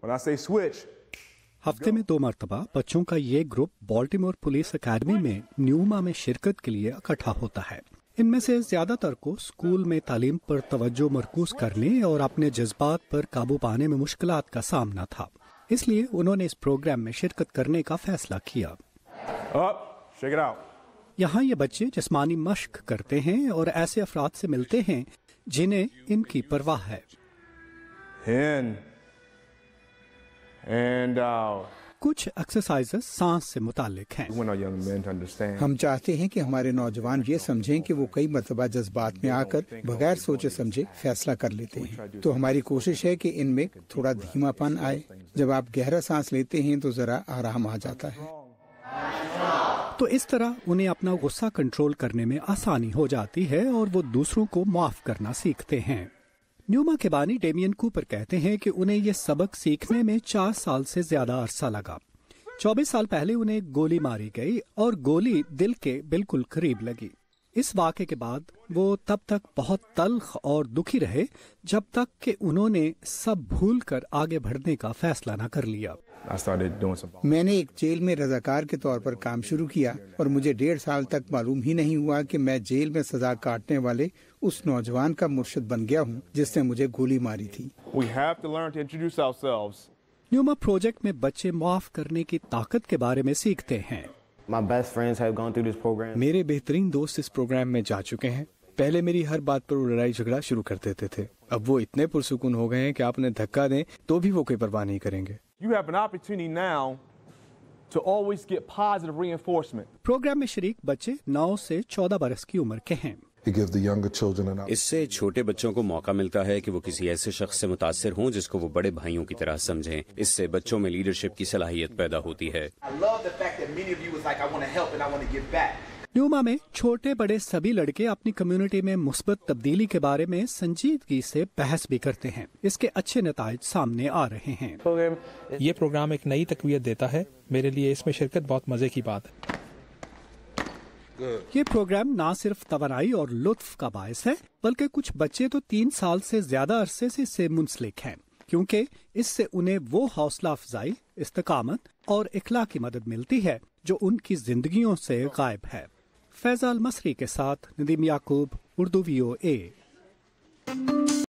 When I say switch, हफ्ते में 2 मरतबा बच्चों का ये ग्रुप बाल्टीमोर पुलिस अकेडमी में न्यूमा में शिरकत के लिए इकट्ठा होता है। इनमें से ज्यादातर को स्कूल में तालीम पर तवज्जो मरकूज करने और अपने जज्बात पर काबू पाने में मुश्किलात का सामना था, इसलिए उन्होंने इस प्रोग्राम में शिरकत करने का फैसला किया। shake it out. यहाँ ये बच्चे जिस्मानी मश्क करते हैं और ऐसे अफराद से मिलते हैं जिन्हें इनकी परवाह है। In and out. कुछ एक्सरसाइजेस सांस से मुतालिक हैं। We want our young men to understand. हम चाहते हैं कि हमारे नौजवान ये समझें कि वो कई मरतबा जज्बात में आकर बगैर सोचे समझे फैसला कर लेते हैं, तो हमारी कोशिश है कि इनमें थोड़ा धीमापन आए। जब आप गहरा सांस लेते हैं तो जरा आराम आ जाता है। तो इस तरह उन्हें अपना गुस्सा कंट्रोल करने में आसानी हो जाती है और वो दूसरों को माफ करना सीखते हैं। न्यूमा के बानी डेमियन कूपर कहते हैं कि उन्हें ये सबक सीखने में 4 साल से ज्यादा अरसा लगा। 24 साल पहले उन्हें गोली मारी गई और गोली दिल के बिल्कुल करीब लगी। इस वाक़े के बाद वो तब तक बहुत तल्ख और दुखी रहे जब तक कि उन्होंने सब भूल कर आगे बढ़ने का फैसला न कर लिया। मैंने एक जेल में रजाकार के तौर पर काम शुरू किया और मुझे 1.5 साल तक मालूम ही नहीं हुआ कि मैं जेल में सजा काटने वाले उस नौजवान का मुर्शिद बन गया हूँ जिसने मुझे गोली मारी थी। We have to learn to introduce ourselves. Pneuma project में बच्चे माफ करने की ताकत के बारे में सीखते हैं। My best friends have gone through this program. मेरे बेहतरीन दोस्त इस प्रोग्राम में जा चुके हैं। पहले मेरी हर बात पर वो लड़ाई झगड़ा शुरू कर देते थे, अब वो इतने पुरसुकून हो गए हैं कि आप उन्हें धक्का दें तो भी वो कोई परवाह नहीं करेंगे। You have an opportunity now to always get positive reinforcement. Program में शरीक बच्चे 9 से 14 बरस की उम्र के हैं। इससे छोटे बच्चों को मौका मिलता है कि वो किसी ऐसे शख्स से मुतासिर हों जिसको वो बड़े भाइयों की तरह समझें। इससे बच्चों में लीडरशिप की सलाहियत पैदा होती है। न्यूमा में छोटे बड़े सभी लड़के अपनी कम्युनिटी में मुस्बत तब्दीली के बारे में संजीदगी से बहस भी करते हैं। इसके अच्छे नताइज सामने आ रहे हैं। ये प्रोग्राम एक नई तकवीत देता है। मेरे लिए इसमें शिरकत बहुत मजे की बात है। ये प्रोग्राम ना सिर्फ तवानाई और लुत्फ का बायस है, बल्कि कुछ बच्चे तो 3 साल से ज्यादा अरसे से इससे मुंसलिक हैं, क्योंकि इससे उन्हें वो हौसला अफजाई, इस्तकामत और इखलाकी मदद मिलती है जो उनकी जिंदगियों से गायब है। फैजाल मसरी के साथ नदीम याकूब, उर्दू VOA।